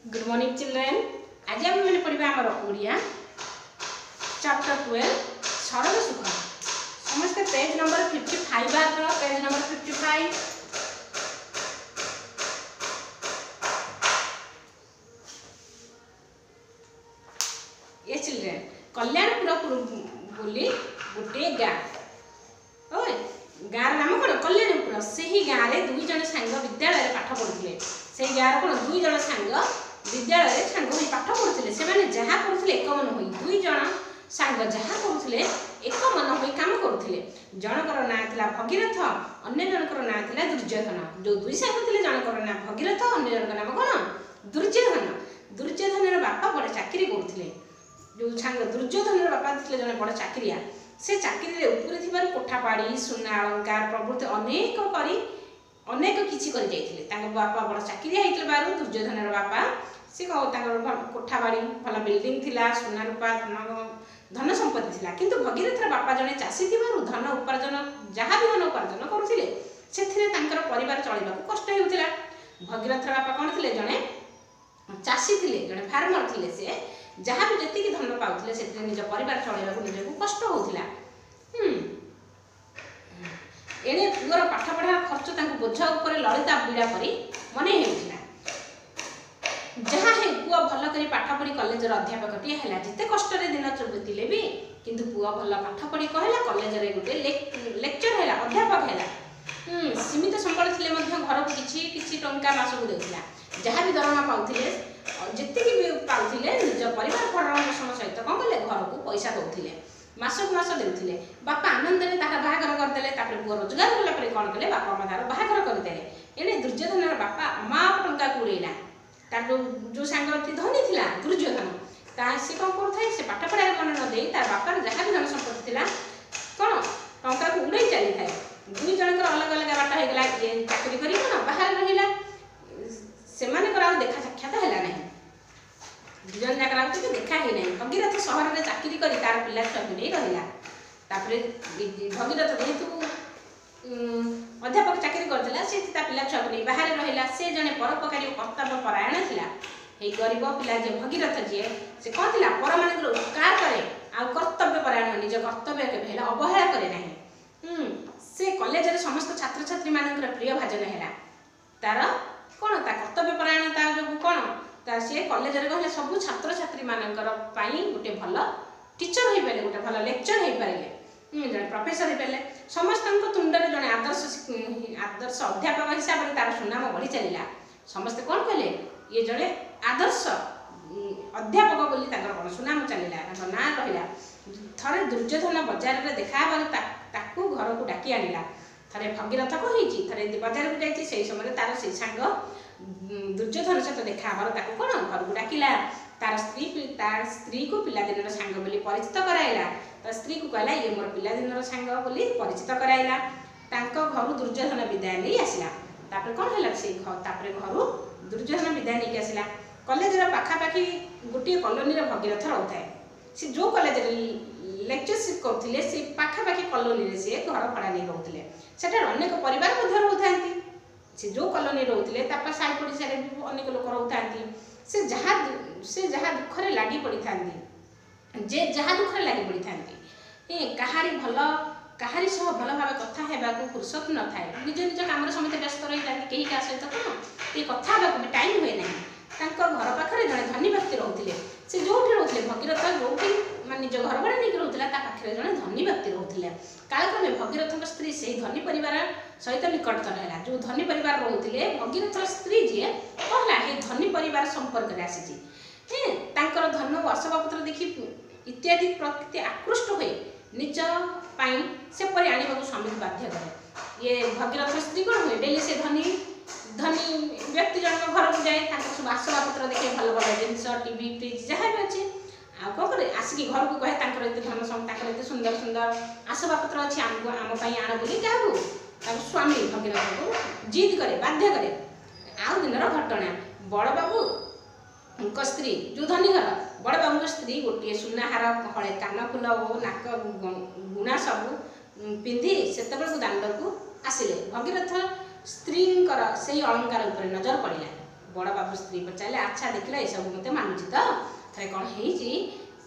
Good morning children. आज आम मैंने पढ़ा आमर ओडिया चैप्टर 12 सरल सुख। समस्ते पेज नंबर 55 पेज नंबर 55। ये चिल्ड्रेन कल्याणपुर बोली गोटे गाँ गाँव नाम कौन कल्याणपुर। से ही गाँव में दुई जन सांग विद्यालय पाठ पढ़ुते। से गाँव कौन दुई जन सांग विद्यालय सांग हो पाठ पढ़ुते। से माने जहाँ करुले एक मन हो दुई जन सांग जहाँ करुले एक मन हो काम करुले। जनकर ना था भगीरथ अन्य जनकर ना था दुर्योधन। जो दुई सांग थे जनकर ना भगीरथ अन्य जनक नाम कौन दुर्योधन। दुर्योधन बापा बड़े चाकरी करुले। जो सांग दुर्योधन बापा थे जड़े बड़ चाकरिया। से चाकरी उपरे कोठा पाड़ी सुना अलंकार प्रभृति अनेक किसी कर बापा बड़ चाकरी होता दुर्योधन बापा सी कोठा बाड़ी भल बिल्डिंग थिला सुना रूपा धन संपत्ति थिला। किंतु भगीरथ बापा जड़े चाषी धन उपार्जन जहाँ भी धन उपार्जन करुले से परिवार चलवा कष्ट होता। भगीरथ बापा कौन थे जड़े चाषी थे जड़े फार्मर थे। से जहाँ भी जी धन पाते से निज परिवार चलवा निजक कष्ट होता। एणे पुअर पाठ पढ़ार खर्च बोझ उपर ललिता बीड़ा परी मन होता। जहाँ है पुआ भल कर पाठ पढ़ी कॉलेजर अध्यापकटी है जिते कष्ट दिन बीतिले भी किंतु पुआ भल पाठ पढ़ी कहला कॉलेजर गोटे लेक्चर है अध्यापक है। सीमित संबल थे घर को किसी टंका मासक देता। जहाँ भी दरमा पाते जितकी भी पाते निज परिवार भरण पोषण सहित कौन कले घर को पैसा दौले मासक मास देते। बापा आनंद में तार बाहागर करदे। पुआ रोजगार कलापर कौन कले बापा माँ तार बाहागर करदे। एने दुर्योधन बापा अमाप टंका उड़ेला। तार जो सांग धनी थिला दुर्योधन सी कौन करूए से पाठ पढ़ार मन न दे तार बापार जहाँ भी धन संपत्ति थिला कौन टंका को उड़े चली थाए। दुई जनकर अलग अलग बाट होगा। ये चाकरी कर बाहर रहा से देखा साक्षात है ना। दुई जन जाकर देखा ही ना। भगीरथ सहर में चाकरी कर तार पिला छुआ को नहीं रहा। भगीरथ जेहेतु अध्यापक चाकरी करता से पिला छुआ को नहीं बाहर रहा। से जड़े परोपकारी और कर्तव्य परायण थिला। गरीब पिला जे भगीरथ जी से कौन थी पर मान उपकार करे आ कर्तव्य परायण निज कर्तव्य के अवहेला करे ना। से कॉलेज समस्त छात्र छात्री मान प्रिय भाजन है तार कौन कर्तव्य परायणता जो कौन सी कॉलेज कहले सब छात्र छात्री मानकर गोटे भल टीचर हो पारे गोटे भल लेक्चर हो पारे जड़े प्रोफेसर हो पारे समस्त तुंडे जड़े आदर्श अध्यापक हिसाब से तार सुनाम बढ़ी चलला। समस्ते कौन कहले ये जड़े आदर्श अध्यापक बोली कौन सुनाम चलला ना रहा। थरे दुर्योधन बजार में देखा घर को डाकी आनिला। थरे भगीरथ कही थे बजार को जाइए से समय तार से सांग दुर्योधन सहित देखा कौन घर को डाकिला। तार स्त्री को पिलादिन सांग बोली परिचित कराइला। तो स्त्री को कहला ये मोर पिलादिन सांग बोली परिचित कराइला। घर दुर्योधन विदाय नहीं आसला। तापर कौन है से घर दुर्योधन विदाय नहीं आसला। कॉलेज पाखापाखि गोटे कॉलोनी भगीरथ रोथे। से जो कॉलेज लेक्चरशिप करते से पाखापाखि कॉलोनी से घर भड़ा नहीं रोते। सेठार अनेक परिवार रोता। से जो कॉलोनी रोते साई पड़ोसा भी अनेक लोक रोता। से जहाँ दुखरे लगी पड़ी था जे जहाँ दुखरे लगी पड़ी था कहारी भल कहारी सह भल भाव कथा होगा फुर्सत न थाए। निज निज काम समस्त व्यस्त रही था कहीं क्या सहित कौन ये कथा भी टाइम हुए ना। घर पाखे जड़े धनी व्यक्ति रोते। से जो रोते भगीरथ जो निज घर भड़ा नहीं रोला पाखे जड़े धनी व्यक्ति रोते। कालक्रमे भगीरथ स्त्री से धनी परिवार सहित निकटतर है। जो धनी परिवार रोते भगीरथ स्त्री जी कहला ये धनी परिवार संपर्क में आसी धन और आसबाबपत्र देखी इत्यादि प्रति आकृष्ट हुए निज से परी आने को स्वामी को बाध्य करे। ये भगीरथ स्त्री कौन हुए डेली से धनी व्यक्ति जन घर को जाए सब आसबाबपत्र देखे भल भल जिनस टीवी फ्रिज जहाँ भी अच्छे आ कौन करे आसिक घर को कहे धन सब सुंदर सुंदर आसबाबपत्र अच्छे आम आण बोली क्या स्वामी भगीरथ को जिद करे बाध्य करे। आउ दिन घटना बड़ बाबू स्त्री जो धनी घर बड़ बाबू स्त्री गोटे सुनाहार हले कानफुल और नाक गुणा सब पिंधि से दांड को आसिले। भगीरथ स्त्री से अलंकार नजर पड़ा। बड़ बाबू बाबू स्त्री पचारे अच्छा देखला ये सब मत मानुची तो थे कौन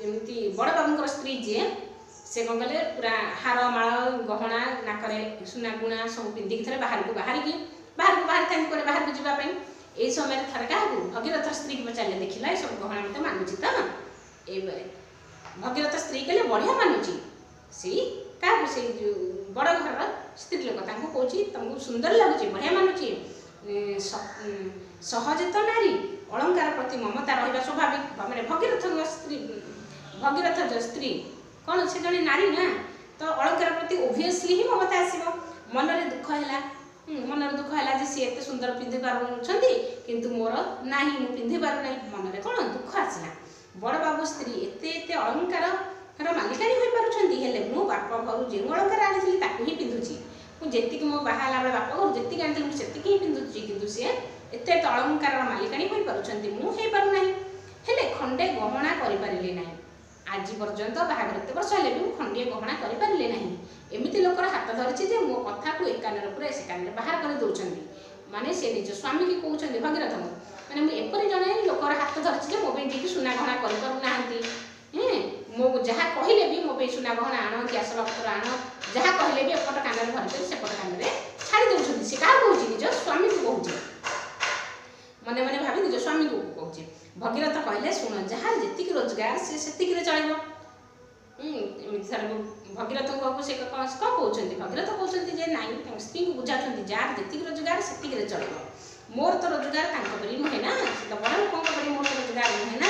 होमती बड़ बाबू स्त्री जी से कौन कले पूरा हार माल गहना नाकरे सुना गुणा सब पिंधिक थे बाहर को बाहर था बाहर को जावाई यही समय थे क्या भगीरथ स्त्री की पचारे देखला ये सब गहना मत मानुची तो ये भगीरथ स्त्री कहले बढ़िया मानुची सी क्या से बड़ घर स्त्री लोक कौच तुमको सुंदर लगुच बढ़िया मानुची सहज तो नारी अलंकार प्रति ममता रहा स्वाभाविक मैंने भगीरथ स्त्री कौन से जड़े नारी ना तो अलंकार प्रति ओभियसली ही ममता आसो मनरे दुख है मनर दुख है सी एत सुंदर पिंधि पार्टी किंतु मोर ना मु पिंधि पारना मनरे कौन दुख आसला बड़ बाबू स्त्री एत अलंकार मालिकाणी हो पार्टी मो बाप घर जो अलंकार आनी ही पिंधुची मुझे मो बाहर बेले बाप घर जी आनी मुझे ही पिंधुची कि सी एत अलंकार मालिकाणी हो पार्टी मुझे पारना हेले खंडे गहना करें ना आज पर्यंत बाहर एत वर्ष है भी खंडे गहना करें ना एमती लोकर हाथ धरी मो कथा को एक कान पूरा से कान बाहर कर दौरान माने से निज स्वामी की कहते भगीरथ मैंने मुझे जड़े लोकर हाथ धरी मो जी सुना गहना करें मो जहाँ कहले भी मो सुना गहना आण कि आसबाबपत्र आण जहाँ कहले भी एपट कान धरिक सेपट कान छाड़ी दौरान सी क्या कहे निज स्वामी को कहे मने मने भावी निज स्वामी को कहे भगीरथ कहले शुण जहाँ जी रोजगार सी से चलो भगीरथ को से कौन कहते भगीरथ कहते ना स्त्री को बुझा जार जी रोजगार से चलो मोर तो रोजगार परी नुहे ना तो बड़ लोक मोर तो रोजगार नुहे ना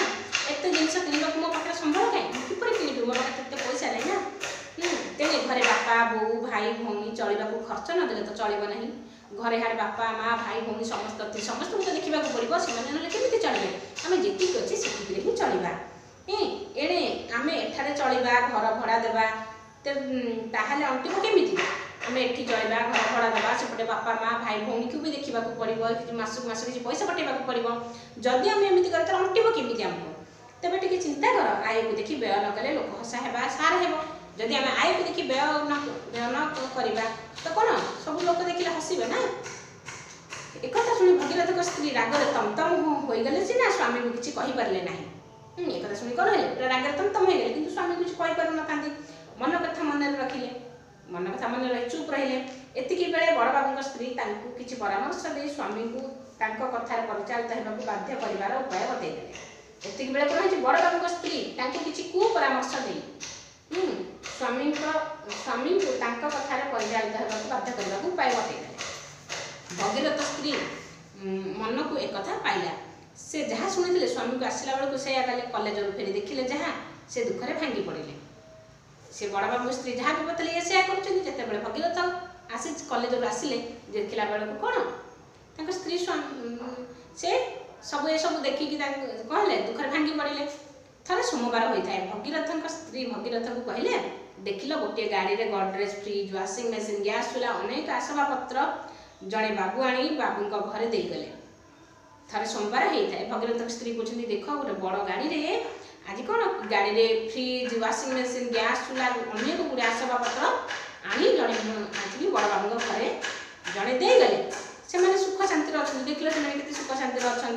एत जिनस किणवाक मो पाखे संभव कहीं किपर कि मोर पाखे पैसा ना तेरे घरे बापा बो भाई भौणी चलवाक खर्च नदेले तो चलो ना घरे हारे बापा माँ भाई भौणी समस्त समस्त को तो देखा पड़ो से केमी चलिए आम जी अच्छे से ही चलवा एणे आम एठारे चलवा घर भड़ा देवा ताहले अंतिम केमिति आम एठी चलवा घर भड़ा देवा सेपटे बापा माँ भाई भौणी को भी देखा पड़ो मासक मास किसी पैसा पठेबा पड़ो जदि आम एमती कर अंतिम केमिति आमको तेज टे चिंता कर आय को देखी व्यय न कले लोक हसा है सार है जदि आम आय को देखी व्यय न करवा तो कौन सब लोग देखिले हसबे ना एक शुणी भगीरथ स्त्री रागर तमतम हो गले सीना स्वामी को किसी कहींपारे ना एक शुणी कौन है पूरा रागर तमतम हो गए कि स्वामी कुछ कहींपार ना मन कथा मन रखिले मन कथा मन रही चुप रहिले एतिकी बेले बड़ बाबू स्त्री किसी परामर्श दे स्वामी को कथार परिचालित होगा बाध्य कर उपाय बतईदे एतिक बेले कौन है बड़ बाबू स्त्री किसी कुपरामर्श दे स्वामी को कथार परिचालित होगा बाध्य करने उपाय बतईदे भगीरथ स्त्री मन को एक कथा पाइला से जहाँ शुणी स्वामी को आसला बेलू से कलेज फेरी देखिले जहाँ से दुखरे भांगी पड़े से बड़ बाबू स्त्री जहाँ भी बतले से कर भगीरथ आसी कलेज आसिले देखला बेलू कौन स्त्री से सब ये सब देखिकी कहले दुखरे भांगी पड़े थे सोमवार होता है भगीरथ स्त्री भगीरथ को कहले देखिल गोटे गाड़ी में Godrej fridge washing machine gas चूल्हा अनेक आसबाबपत्र जड़े बाबू आनी बाबू घरे देगले थे सोमवार होता है भगीरथ स्त्री कहते देख गोटे बड़ गाड़ी में आज कौन गाड़ी में फ्रिज वाशिंग मेसीन गैस चूल्हा अनेक गुड़े आसबाबपत्र आनी जड़े आज बड़ बाबू घरे जड़े देगले से मैंने सुख शांति अच्छा देखिए से सुख शांति अच्छा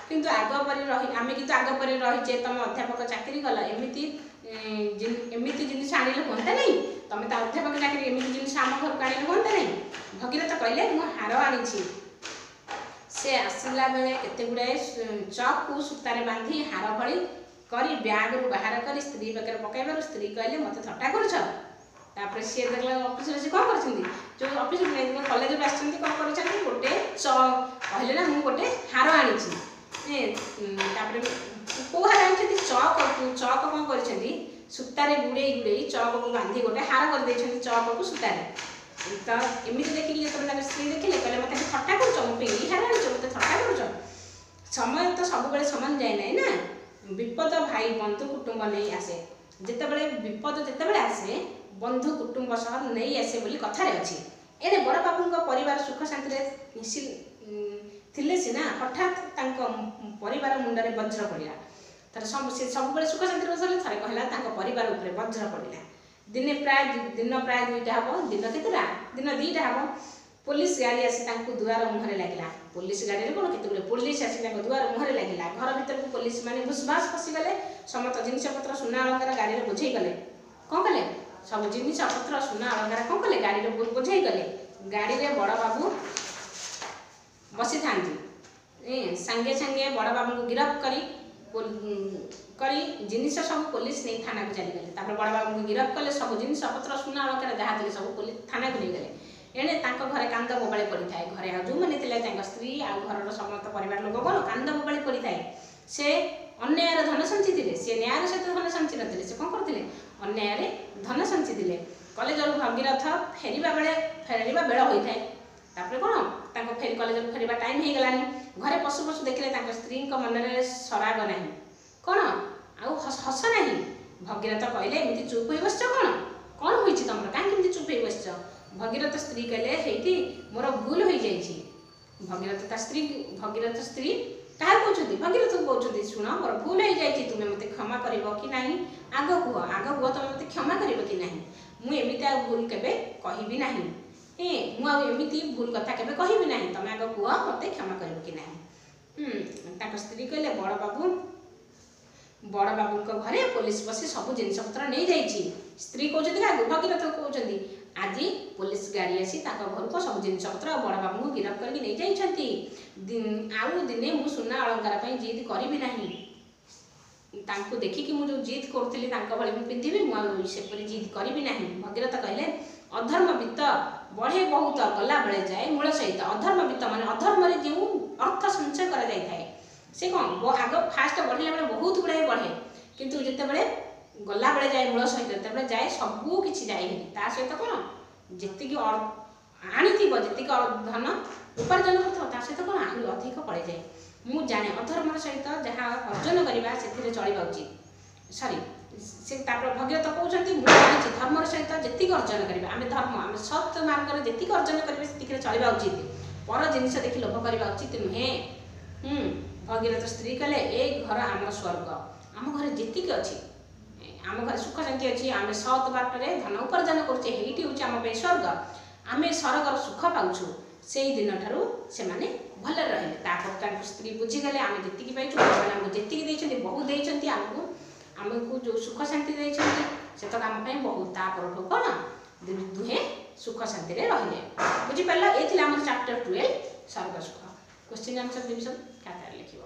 किंतु आग पर रही आम कि आग पर रहीचे तुम अध्यापक चाकरी कल एमती जिन आने हाँ ना तुम तो अध्यापक चाकरी एमती जिन आम घर को आने हाँ ना भगीरथ कहले मु हार आनी से आसला बेले केते गुड़ाए चक को सूतार बांधी हार भली करी ब्याग रु बाहर कर स्त्री पाखे पकड़ स्त्री कहले मत थट्टा कर सी देख अफिस से कौन कर जो अफिस कलेज आसछन्ती कौन कर गोटे कहले ना मुझे गोटे हार आनी कौ हार आनी चक कौन कर सूतार गुड़े गुड़े चक को बांधी गोटे हार कर चक को सूतार तो एमती देखिए तुम स्त्री देखिले कहले मत थट्टा कर हार आनी मत थट्टा कर समय तो सब सामान जाए ना विपद भाई बंधु कुटुंब नहीं आसे जितेबाला विपद जितेबाला आसे बंधु कुटुंब सह नहीं आसे बोली कथार अच्छी एने बड़ बाबू परिवार सुख शांति थिले सीना हठात परिवार मुंडे वज्र पड़ा तर सब सुख शांति बसले थे कहला परिवार उपरे वज्र पड़ा दिन प्राय 2टा हम दिन केतटा दिन 2टा हम पुलिस गाड़ी आसी दुआर मुहर लगिला। पुलिस गाड़ी कौन केत पुलिस आसी दुआर मुहर लगिला। घर भीतर को पुलिस माने भुसभास पशिगले। समस्त जिनपतर सुना अलंकार गाड़ी में बोझे गले। कौन कले सब जिनपतर सुना अलंकार कौन कले गाड़ी में बोझे गले। गाड़ी में बड़ बाबू बसी था सांगे सांगे बड़ बाबू को गिरफ्त करी जिनिस सब पुलिस नहीं थाना को चलीगले। बड़ बाबू को गिरफ्त कले। सब जिनपतर सुना अलंकार जहाँ थे सब पुलिस थाना को नहीं गले। एणे घरे कांद बोबाड़ी पड़ी थाए। घरे जो मैंने स्त्री आ घर समस्त परिवार लोक कौन कांद बोबाड़ी पड़ी थाए। से अन्याय धन संचि थे। सी न्याय सहित धन संचि नी से कौन करते अन्याय धन संचि थे। कलेज भगीरथ फेरवा बेल होता है। तापर कौन फेरी कलेज फेरवा टाइम हो गलानी। घरे पशु पशु देखले स्त्री मन में सराग ना कौन हस ना। भगीरथ कहले एमती चुप हो बस कौन कौन हो तुम कहीं चुप हो बस। भगीरथ स्त्री कहले हेठी मोर भूल हो जाइए। भगीरथ स्त्री क्या कहते भगीरथ को कहते शुण मोर भूल हो जाए तुम्हें मत क्षमा कर कि ना। आग कह तुम मत क्षमा कर कि ना। मुझे भूल के कहबी ना। मुझे भूल कथा के कहबी ना। तुम आग कह मत क्षमा कर कि ना। स्त्री कहले बड़ बाबू घरे पुलिस बसी सब जिनपतर नहीं जाइए। स्त्री कहते क्या भगीरथ कहते आज पुलिस गाड़ी आसी घर को सब जिनपतर बड़ बाबू को गिरफ्त करके नहीं जाइछंती। आउ दिने मु सुना अलंकार जिद करी ना। देखिकी मुझे जिद करी पिंधि मुझे जिद करी ना। भगीरथ कहले अधर्म वित्त बढ़े बहुत गला बेले जाए मूल सहित। अधर्म वित्त मान अधर्म जो अर्थ संचय कर से कौन आग फास्ट बढ़ला बेले बहुत गुड़ाए बढ़े किंतु जिते बड़े गला बेले जाए मूल सहित जिते जाए सबू किसी जाए ता सहित कौन जी आनी जी धन उपार्जन कर सहित कौन आहरी अधिक पड़े जाए। मुझे जाने अधर्म सहित जहाँ अर्जन करवा से चलवा उचित सरी से भगीरथ कहते मुझे धर्म सहित जी अर्जन करवा आम धर्म आम सत मार्ग में जी अर्जन करें चलवा उचित। पर जिनिस देखी लोभ करवा उचित नुहे। भगीरथ स्त्री कहले ए घर आम स्वर्ग आम घर जी अच्छी आम घर सुख शांति अच्छी आम सत बाटे धन उपार्जन करुचे हेटी हूँ आम स्वर्ग आम स्वर्गर सुख पाऊँ। से दिन ठारू से भल रहे। स्त्री बुझीगले आम जी पाइचु आमको जी बहुत देती आमको जो सुख शांति से तो आम बहुत तापर कौन दुहे सुख शांति रही बुझीपार। ये आम चैप्टर 12 स्वर्ग सुख। क्वेश्चन आंसर डिविजन खातार लिखिब।